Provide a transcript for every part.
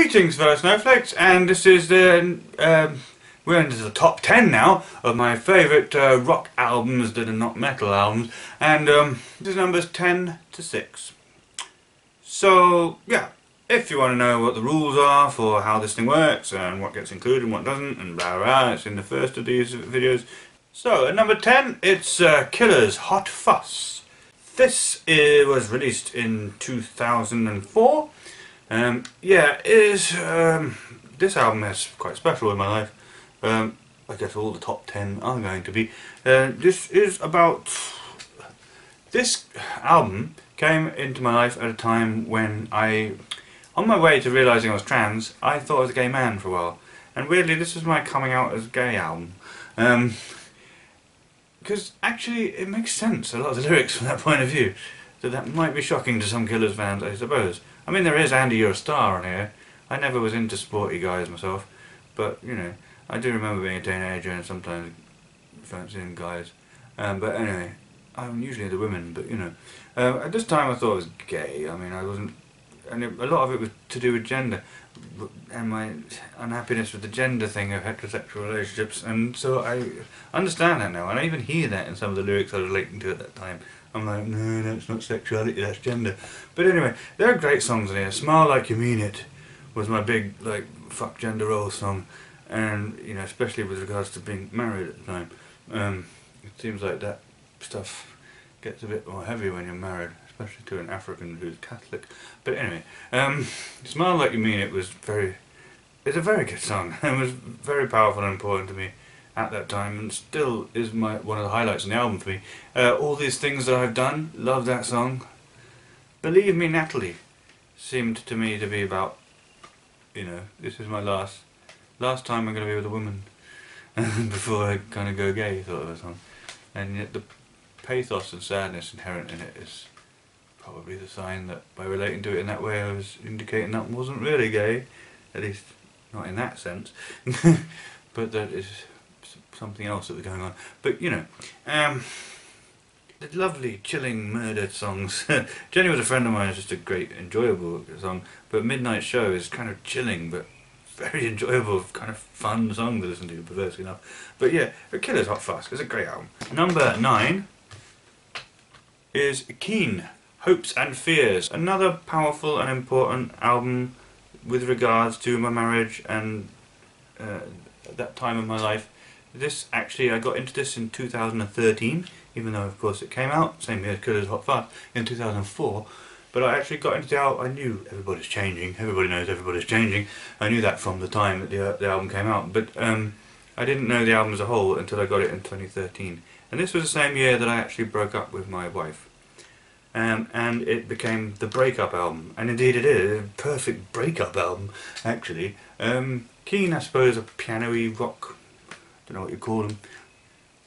Greetings fellow snowflakes, and this is the we're into the top 10 now of my favourite rock albums that are not metal albums, and this number's 10 to 6. So yeah, if you want to know what the rules are for how this thing works and what gets included and what doesn't and blah blah, it's in the first of these videos. So at number 10 it's Killer's Hot Fuss. This was released in 2004. Yeah, it is, this album is quite special in my life. I guess all the top 10 are going to be. This album came into my life at a time when on my way to realising I was trans, I thought I was a gay man for a while. And weirdly, this was my coming out as gay album. Because actually, it makes sense, a lot of the lyrics from that point of view. So that might be shocking to some Killers fans, I suppose. I mean, there is Andy, You're a Star on here. I never was into sporty guys myself, but, you know, I do remember being a teenager and sometimes fancying guys. But anyway, I'm usually into women, but, you know. At this time I thought I was gay. I mean, I wasn't... And a lot of it was to do with gender, and my unhappiness with the gender thing of heterosexual relationships, and so I understand that now, and I even hear that in some of the lyrics I was relating to at that time. I'm like, no, that's not sexuality, that's gender. But anyway, there are great songs in here. Smile Like You Mean It was my big, like, fuck gender role song, and, you know, especially with regards to being married at the time. It seems like that stuff gets a bit more heavy when you're married, especially to an African who's Catholic. But anyway, Smile Like You Mean It was it's a very good song. It was very powerful and important to me at that time, and still is one of the highlights on the album for me. All These Things That I've Done, love that song. Believe Me Natalie seemed to me to be about, you know, this is my last time I'm going to be with a woman before I kind of go gay sort of a song. And yet the pathos and sadness inherent in it is probably the sign that by relating to it in that way I was indicating that I wasn't really gay, at least not in that sense, but that is something else that was going on. But you know, the lovely chilling murdered songs. Jenny Was a Friend of Mine is just a great enjoyable song, but Midnight Show is kind of chilling but very enjoyable, kind of fun song to listen to, perversely enough. But yeah, The Killer's Hot Fuss is a great album. Number 9 is Keane, Hopes and Fears, another powerful and important album with regards to my marriage and that time of my life. This actually, I got into this in 2013, even though of course it came out, same year as Killer's Hot Fuss, in 2004. But I actually got into the album. I knew everybody's changing, everybody knows everybody's changing. I knew that from the time that the album came out, but I didn't know the album as a whole until I got it in 2013. And this was the same year that I actually broke up with my wife. And it became the breakup album, and indeed it is a perfect breakup album, actually. Keane, I suppose, a piano-y rock, don't know what you call them,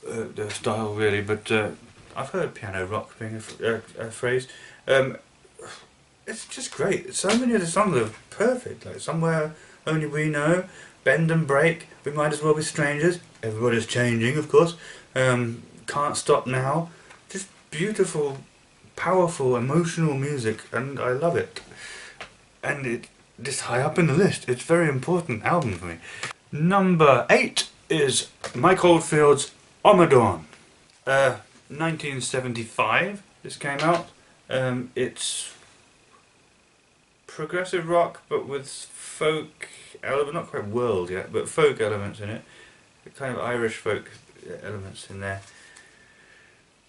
the style really, but I've heard piano rock being a phrase. It's just great. So many of the songs are perfect, like Somewhere Only We Know, Bend and Break, We Might As Well Be Strangers, Everybody's Changing, of course, Can't Stop Now. Just beautiful, powerful, emotional music, and I love it. And it just high up in the list. It's a very important album for me. Number 8 is Mike Oldfield's Omadhawn. 1975 this came out. It's progressive rock but with folk elements, not quite world yet, but folk elements in it. Kind of Irish folk elements in there.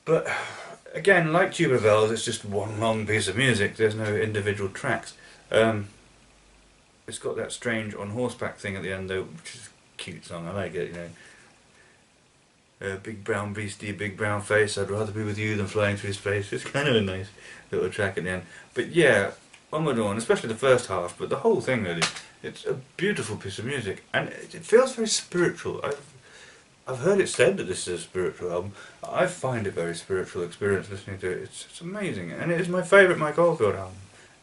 But again, like Tubular Bells, it's just one long piece of music. There's no individual tracks. It's got that strange on horseback thing at the end though, which is a cute song. I like it, you know. Big brown beastie, big brown face, I'd rather be with you than flying through space. It's kind of a nice little track at the end. But yeah, Omadhawn, especially the first half, but the whole thing really, it's a beautiful piece of music, and it feels very spiritual. I've heard it said that this is a spiritual album. I find it a very spiritual experience listening to it. It's amazing, and it is my favourite Mike Oldfield album.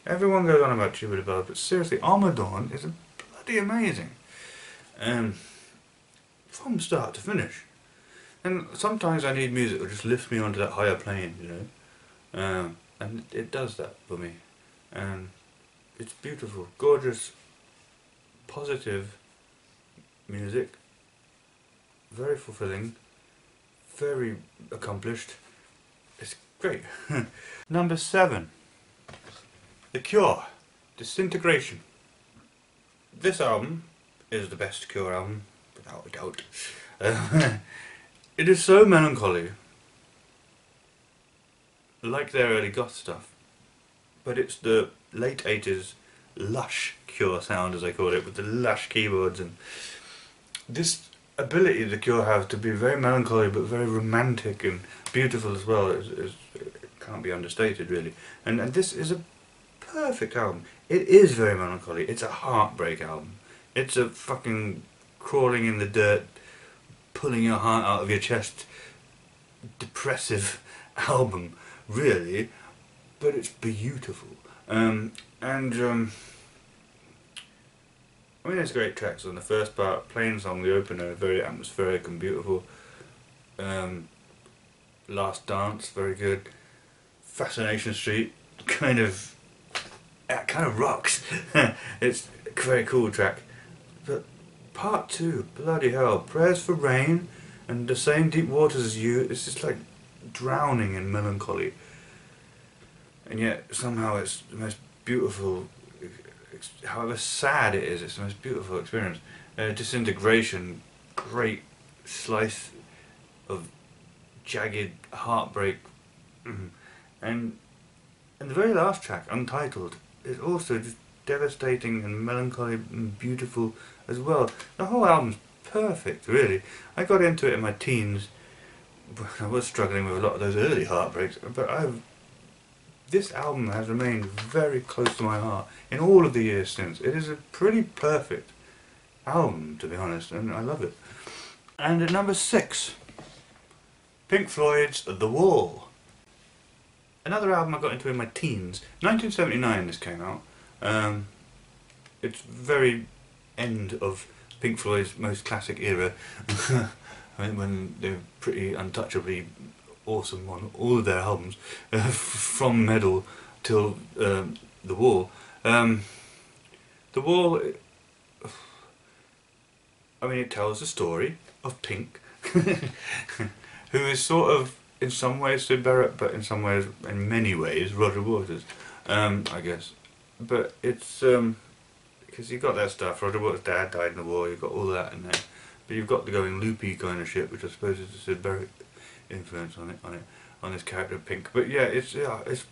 Everyone goes on about Tubular Bells, but seriously, Omadhawn is bloody amazing. From start to finish. And sometimes I need music that just lifts me onto that higher plane, you know. And it does that for me. It's beautiful, gorgeous, positive music, very fulfilling, very accomplished. It's great. Number 7. The Cure, Disintegration. This album is the best Cure album, without a doubt. It is so melancholy, like their early goth stuff, but it's the late 80s lush Cure sound, as I call it, with the lush keyboards, and this ability the Cure have to be very melancholy but very romantic and beautiful as well it can't be understated, really. And this is a perfect album. It is very melancholy. It's a heartbreak album. It's a fucking crawling in the dirt, pulling your heart out of your chest, depressive album, really, but it's beautiful. I mean, there's great tracks on the first part. Plain Song, the opener, very atmospheric and beautiful. Last Dance, very good. Fascination Street, kind of rocks. It's a very cool track. But part 2, bloody hell, Prayers for Rain and The Same Deep Waters as You, it's just like drowning in melancholy. And yet somehow it's the most beautiful, however sad it is, it's the most beautiful experience. Disintegration, great slice of jagged heartbreak. And the very last track, Untitled, is also just devastating and melancholy and beautiful as well. The whole album's perfect, really. I got into it in my teens. I was struggling with a lot of those early heartbreaks, but this album has remained very close to my heart in all of the years since. It is a pretty perfect album, to be honest, and I love it. And at number 6, Pink Floyd's The Wall. Another album I got into in my teens. 1979 this came out. It's very end of Pink Floyd's most classic era. I mean, when they were pretty untouchably awesome on all of their albums, from Medal till The Wall. The Wall, I mean, it tells the story of Pink, who is sort of, in some ways, Syd Barrett, but in some ways, in many ways, Roger Waters, I guess. But it's, because you've got that stuff, Roger Waters' dad died in the war, you've got all that in there, but you've got the going loopy kind of shit, which I suppose is the Syd Barrett influence on this character Pink. But yeah, it's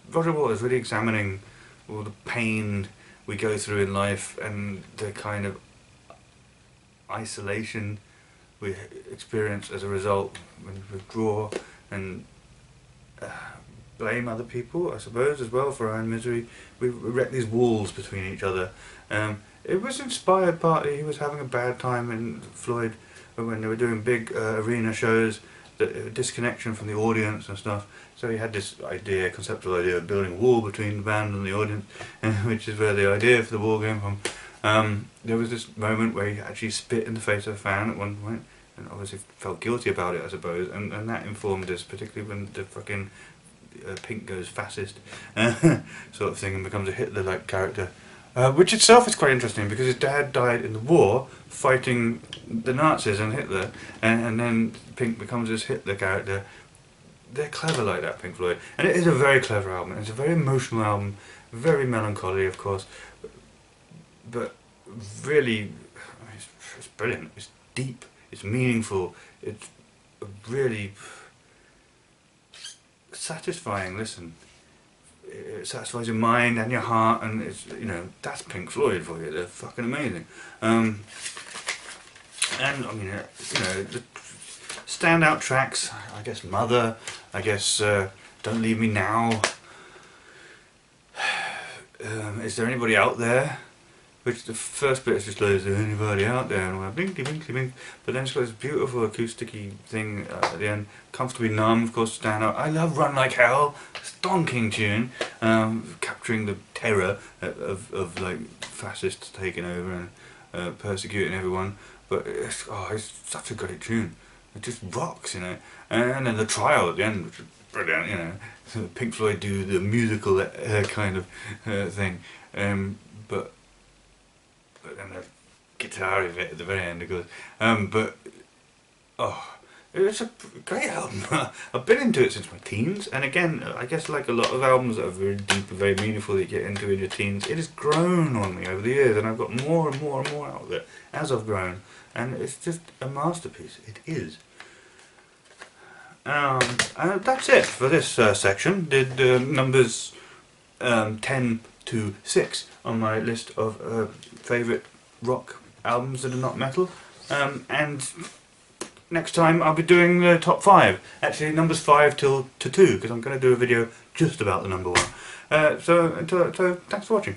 Roger Waters really examining all the pain we go through in life and the kind of isolation we experience as a result when we withdraw and blame other people, I suppose, as well, for our own misery. We erect these walls between each other. It was inspired partly, he was having a bad time in Floyd when they were doing big arena shows, the disconnection from the audience and stuff, so he had this idea, conceptual idea of building a wall between the band and the audience, which is where the idea for the wall came from. There was this moment where he actually spit in the face of a fan at one point, and obviously felt guilty about it, I suppose, and that informed us, particularly when the fucking Pink goes fascist sort of thing and becomes a Hitler-like character. Which itself is quite interesting because his dad died in the war fighting the Nazis and Hitler, and then Pink becomes this Hitler character. They're clever like that, Pink Floyd, and it is a very clever album. It's a very emotional album, very melancholy, of course, but really, I mean, it's brilliant. It's deep, it's meaningful, it's a really satisfying listen. It satisfies your mind and your heart, and it's, you know, that's Pink Floyd for you. They're fucking amazing. And I mean, you know, the standout tracks, I guess Mother, I guess Don't Leave Me Now, Is There Anybody Out There, which the first bit is just like, is there anybody out there, and we're blinky blinky blink, but then it's got this beautiful acousticy thing at the end. Comfortably Numb, of course, stand out. I love Run Like Hell, stonking tune, capturing the terror of like fascists taking over and persecuting everyone. But it's such a great tune. It just rocks, you know. And then the Trial at the end, which is brilliant, you know. So Pink Floyd do the musical kind of thing, but then the guitar bit at the very end, of course. But oh, it's a great album. I've been into it since my teens, and again, I guess like a lot of albums that are very deep and very meaningful that you get into in your teens, it has grown on me over the years, and I've got more and more and more out of it as I've grown, and it's just a masterpiece. It is. And that's it for this section. Did numbers 10 to 6 on my list of favourite rock albums that are not metal. And next time I'll be doing the top 5. Actually, numbers 5 to 2, because I'm going to do a video just about the number 1. So thanks for watching.